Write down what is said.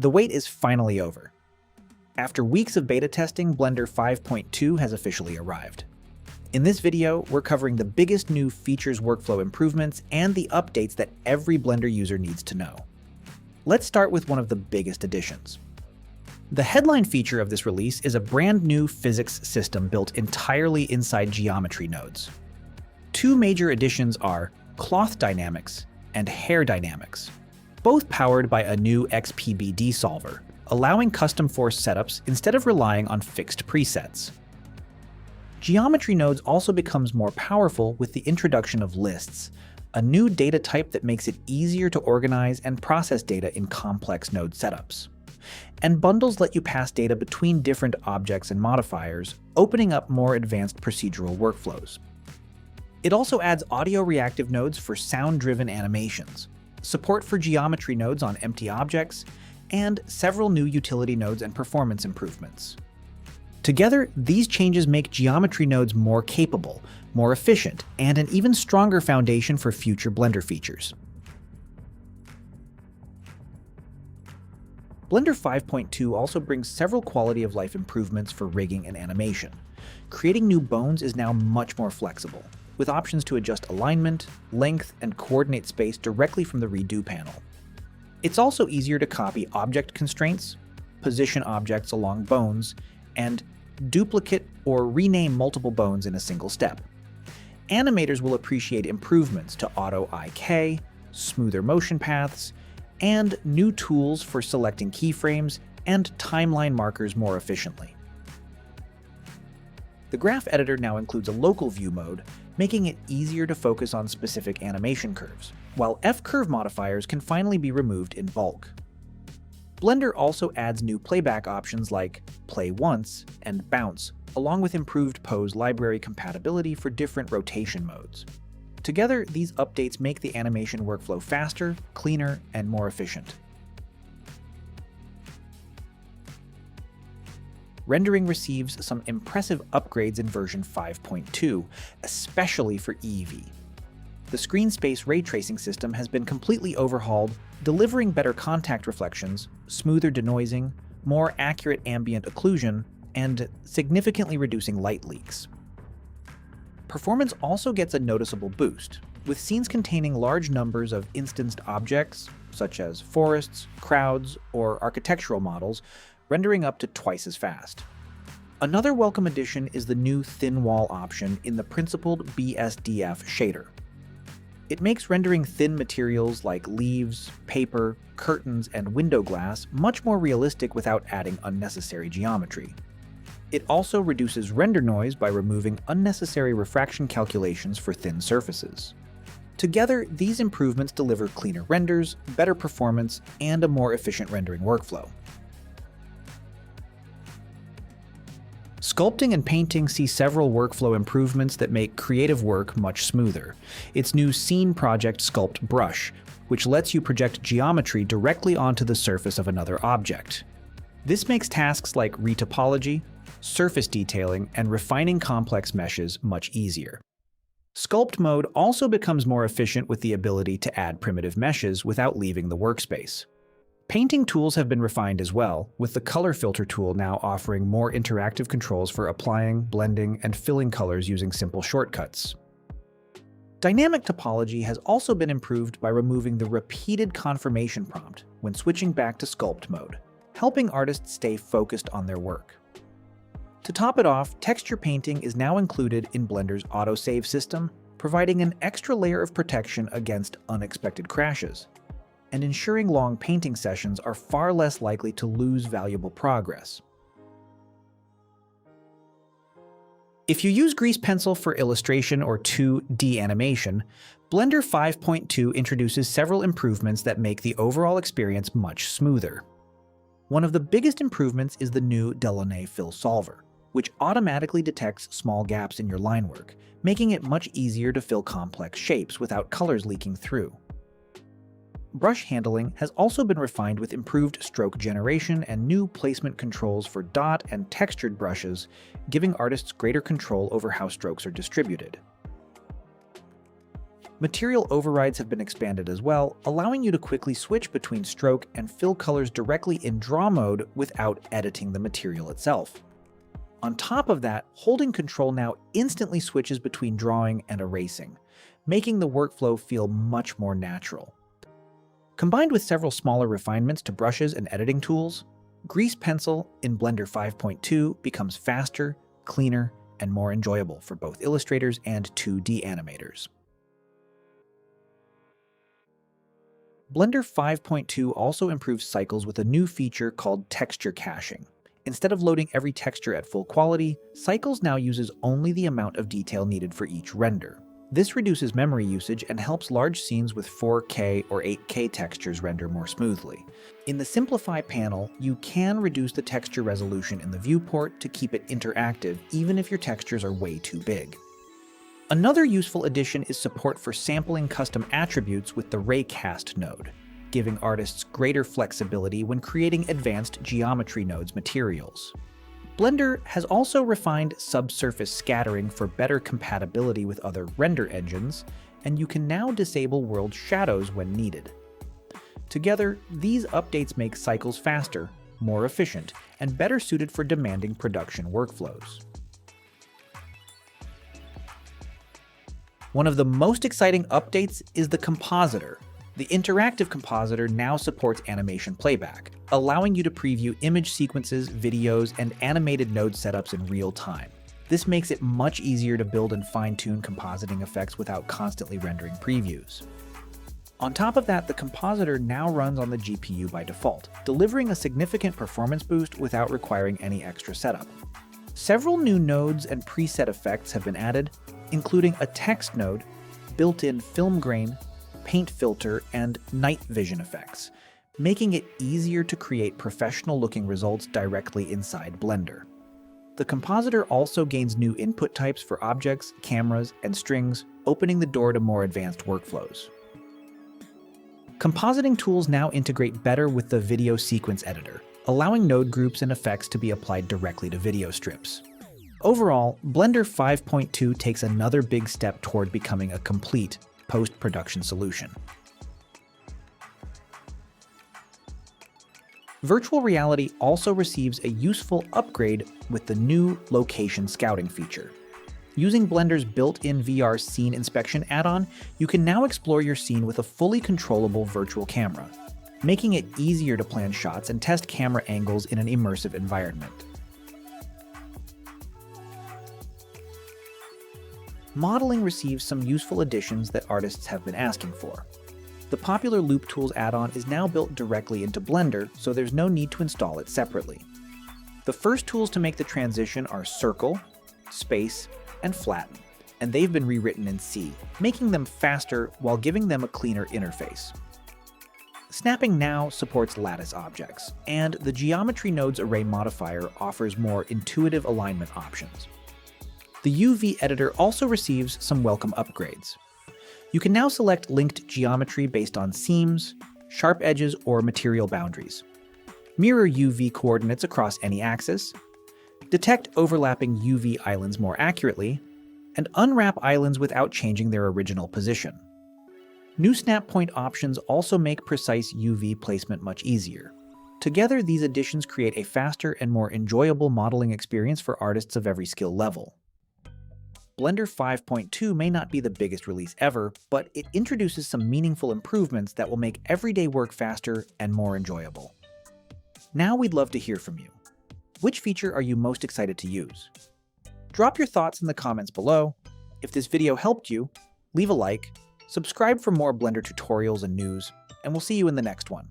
The wait is finally over. After weeks of beta testing, Blender 5.2 has officially arrived. In this video, we're covering the biggest new features, workflow improvements, and the updates that every Blender user needs to know. Let's start with one of the biggest additions. The headline feature of this release is a brand new physics system built entirely inside geometry nodes. Two major additions are cloth dynamics and hair dynamics, both powered by a new XPBD solver, allowing custom force setups instead of relying on fixed presets. Geometry nodes also becomes more powerful with the introduction of lists, a new data type that makes it easier to organize and process data in complex node setups. And bundles let you pass data between different objects and modifiers, opening up more advanced procedural workflows. It also adds audio reactive nodes for sound-driven animations, support for geometry nodes on empty objects, and several new utility nodes and performance improvements. Together, these changes make geometry nodes more capable, more efficient, and an even stronger foundation for future Blender features. Blender 5.2 also brings several quality of life improvements for rigging and animation. Creating new bones is now much more flexible, with options to adjust alignment, length, and coordinate space directly from the Redo panel. It's also easier to copy object constraints, position objects along bones, and duplicate or rename multiple bones in a single step. Animators will appreciate improvements to auto IK, smoother motion paths, and new tools for selecting keyframes and timeline markers more efficiently. The graph editor now includes a local view mode, making it easier to focus on specific animation curves, while F-curve modifiers can finally be removed in bulk. Blender also adds new playback options like Play Once and Bounce, along with improved pose library compatibility for different rotation modes. Together, these updates make the animation workflow faster, cleaner, and more efficient. Rendering receives some impressive upgrades in version 5.2, especially for Eevee. The screen space ray tracing system has been completely overhauled, delivering better contact reflections, smoother denoising, more accurate ambient occlusion, and significantly reducing light leaks. Performance also gets a noticeable boost, with scenes containing large numbers of instanced objects, such as forests, crowds, or architectural models, rendering up to twice as fast. Another welcome addition is the new thin wall option in the principled BSDF shader. It makes rendering thin materials like leaves, paper, curtains, and window glass much more realistic without adding unnecessary geometry. It also reduces render noise by removing unnecessary refraction calculations for thin surfaces. Together, these improvements deliver cleaner renders, better performance, and a more efficient rendering workflow. Sculpting and Painting see several workflow improvements that make creative work much smoother. Its new scene project Sculpt Brush, which lets you project geometry directly onto the surface of another object. This makes tasks like retopology, surface detailing, and refining complex meshes much easier. Sculpt mode also becomes more efficient with the ability to add primitive meshes without leaving the workspace. Painting tools have been refined as well, with the color filter tool now offering more interactive controls for applying, blending, and filling colors using simple shortcuts. Dynamic topology has also been improved by removing the repeated confirmation prompt when switching back to sculpt mode, helping artists stay focused on their work. To top it off, texture painting is now included in Blender's autosave system, providing an extra layer of protection against unexpected crashes, and ensuring long painting sessions are far less likely to lose valuable progress. If you use Grease Pencil for illustration or 2D animation, Blender 5.2 introduces several improvements that make the overall experience much smoother. One of the biggest improvements is the new Delaunay Fill Solver, which automatically detects small gaps in your line work, making it much easier to fill complex shapes without colors leaking through. Brush handling has also been refined with improved stroke generation and new placement controls for dot and textured brushes, giving artists greater control over how strokes are distributed. Material overrides have been expanded as well, allowing you to quickly switch between stroke and fill colors directly in draw mode without editing the material itself. On top of that, holding Control now instantly switches between drawing and erasing, making the workflow feel much more natural. Combined with several smaller refinements to brushes and editing tools, Grease Pencil in Blender 5.2 becomes faster, cleaner, and more enjoyable for both illustrators and 2D animators. Blender 5.2 also improves cycles with a new feature called texture caching. Instead of loading every texture at full quality, Cycles now uses only the amount of detail needed for each render. This reduces memory usage and helps large scenes with 4K or 8K textures render more smoothly. In the Simplify panel, you can reduce the texture resolution in the viewport to keep it interactive even if your textures are way too big. Another useful addition is support for sampling custom attributes with the Raycast node, giving artists greater flexibility when creating advanced geometry nodes materials. Blender has also refined subsurface scattering for better compatibility with other render engines, and you can now disable world shadows when needed. Together, these updates make cycles faster, more efficient, and better suited for demanding production workflows. One of the most exciting updates is the Compositor. The interactive Compositor now supports animation playback, allowing you to preview image sequences, videos, and animated node setups in real time. This makes it much easier to build and fine-tune compositing effects without constantly rendering previews. On top of that, the Compositor now runs on the GPU by default, delivering a significant performance boost without requiring any extra setup. Several new nodes and preset effects have been added, including a text node, built-in film grain, paint filter, and night vision effects, making it easier to create professional-looking results directly inside Blender. The Compositor also gains new input types for objects, cameras, and strings, opening the door to more advanced workflows. Compositing tools now integrate better with the video sequence editor, allowing node groups and effects to be applied directly to video strips. Overall, Blender 5.2 takes another big step toward becoming a complete post-production solution. Virtual reality also receives a useful upgrade with the new location scouting feature. Using Blender's built-in VR scene inspection add-on, you can now explore your scene with a fully controllable virtual camera, making it easier to plan shots and test camera angles in an immersive environment. Modeling receives some useful additions that artists have been asking for. The popular Loop Tools add-on is now built directly into Blender, so there's no need to install it separately. The first tools to make the transition are Circle, Space, and Flatten, and they've been rewritten in C, making them faster while giving them a cleaner interface. Snapping now supports lattice objects, and the Geometry Nodes Array modifier offers more intuitive alignment options. The Eevee editor also receives some welcome upgrades. You can now select linked geometry based on seams, sharp edges, or material boundaries, mirror Eevee coordinates across any axis, detect overlapping Eevee islands more accurately, and unwrap islands without changing their original position. New snap point options also make precise Eevee placement much easier. Together, these additions create a faster and more enjoyable modeling experience for artists of every skill level. Blender 5.2 may not be the biggest release ever, but it introduces some meaningful improvements that will make everyday work faster and more enjoyable. Now we'd love to hear from you. Which feature are you most excited to use? Drop your thoughts in the comments below. If this video helped you, leave a like, subscribe for more Blender tutorials and news, and we'll see you in the next one.